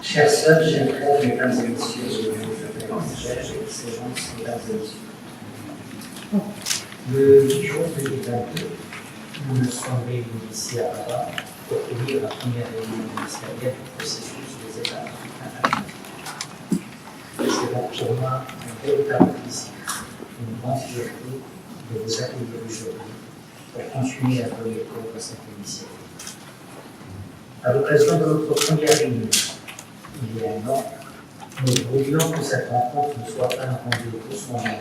Chers sœurs, chers frères, mesdames et messieurs, je m'appelle Excellences, mesdames et messieurs. Le 10 juin 2022, nous nous sommes réunis ici à Rabat pour tenir la première réunion ministérielle du processus des États africains. C'est donc pour moi un véritable plaisir, une grande fierté de vous accueillir aujourd'hui pour continuer à donner cours à cette initiative. À l'occasion de notre première réunion, il y a un an, nous voulions que cette rencontre ne soit pas un rendez-vous spontané,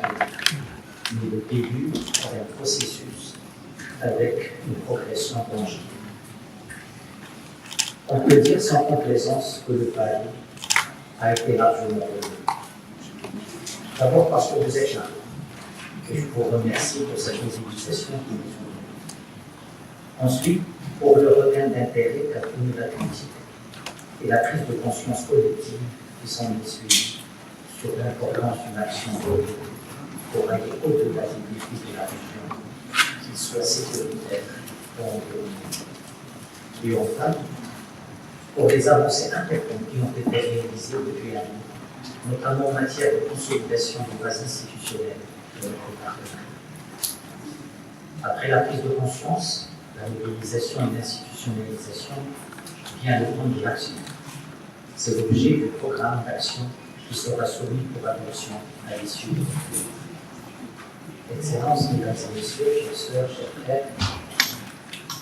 mais le début d'un processus avec une progression tangible. On peut dire sans complaisance que le pari a été largement relevé. D'abord parce que vous êtes là, et je vous remercie pour cette mobilisation qui nous unit. Ensuite, pour le regain d'intérêt qu'a connu l'Atlantique et la prise de conscience collective qui s'en est suivie sur l'importance d'une action commune pour aller au-delà des défis de la région, qu'ils soient sécuritaires ou environnementaux. Et enfin, pour les avancées importantes qui ont été réalisées depuis un an, notamment en matière de consolidation des bases institutionnelles de notre partenariat. Après la prise de conscience, la mobilisation et l'institutionnalisation vient le temps de l'action. C'est l'objet du programme d'action qui sera soumis pour adoption à l'issue de notre réunion. Excellences, mesdames et messieurs, chers sœurs, chers frères,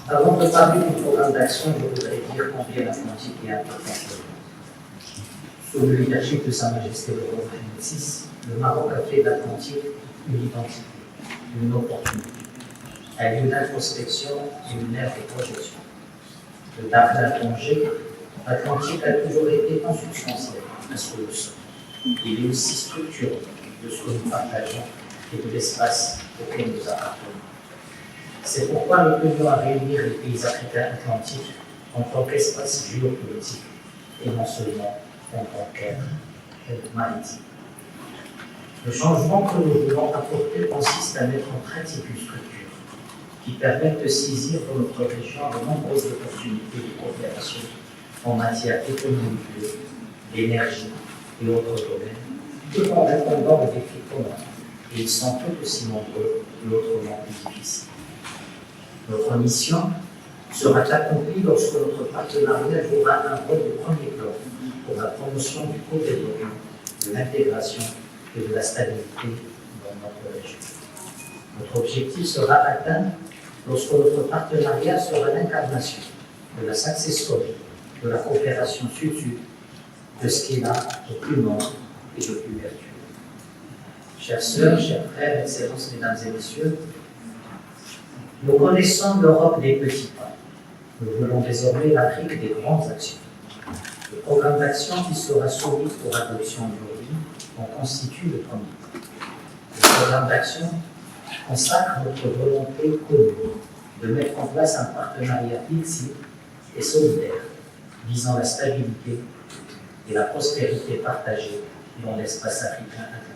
avant de parler du programme d'action, je voudrais dire combien l'Atlantique est important pour nous. Sous le leadership de Sa Majesté le roi Mohamed VI, le Maroc a fait de l'Atlantique une identité, une opportunité, un lieu d'introspection et une ère de projection. De Dakhla à Tanger, l'Atlantique a toujours été consubstantiel à ce que nous sommes. Il est aussi structurant de ce que nous partageons et de l'espace auquel nous appartenons. C'est pourquoi nous tenions à réunir les pays africains atlantiques en tant qu'espace géopolitique et non seulement en tant qu'être maritime. Le changement que nous voulons apporter consiste à mettre en pratique une structure qui permettent de saisir dans notre région de nombreuses opportunités de coopération en matière économique, d'énergie et autres domaines, tout en répondant aux défis communs. Et ils sont tout aussi nombreux et autrement plus difficiles. Notre mission sera accomplie lorsque notre partenariat jouera un rôle de premier plan pour la promotion du co-développement, de l'intégration et de la stabilité dans notre région. Notre objectif sera atteint lorsque notre partenariat sera l'incarnation de la success story, de la coopération sud-sud, de ce qui est là de plus noble et de plus vertueux. Chères sœurs, chers frères, excellences, mesdames et messieurs, nous connaissons l'Europe des petits pas. Nous voulons désormais l'Afrique des grandes actions. Le programme d'action qui sera soumis pour adoption aujourd'hui en constitue le premier. Le programme d'action consacre notre volonté commune de mettre en place un partenariat flexible et solidaire visant la stabilité et la prospérité partagée dans l'espace africain atlantique.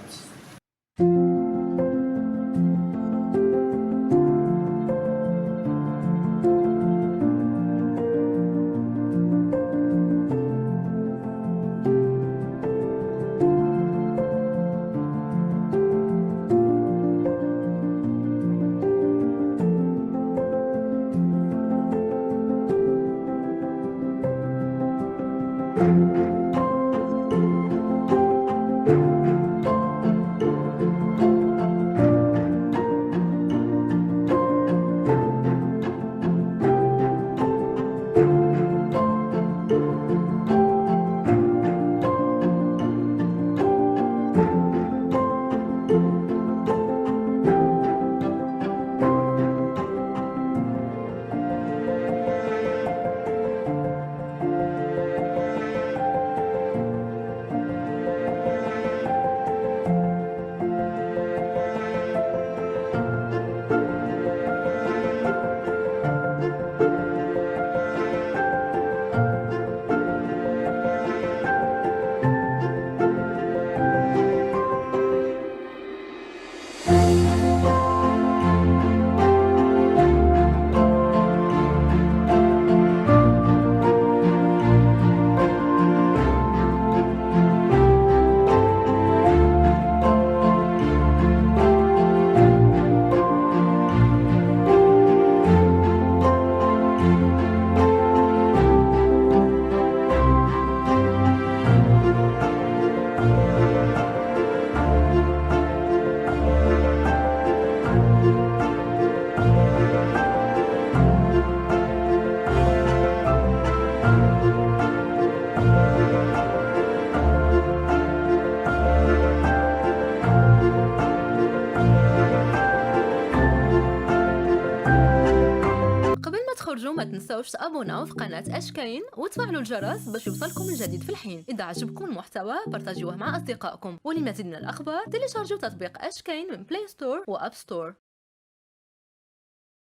تخرجوا ما تنسوش تابوناو في قناة اشكاين وتفعلوا الجرس باش يوصلكم الجديد في الحين. اذا عجبكم المحتوى بارطاجيوه مع اصدقائكم، ولمزيد من الاخبار تيليشارجوا تطبيق اشكاين من بلاي ستور واب ستور.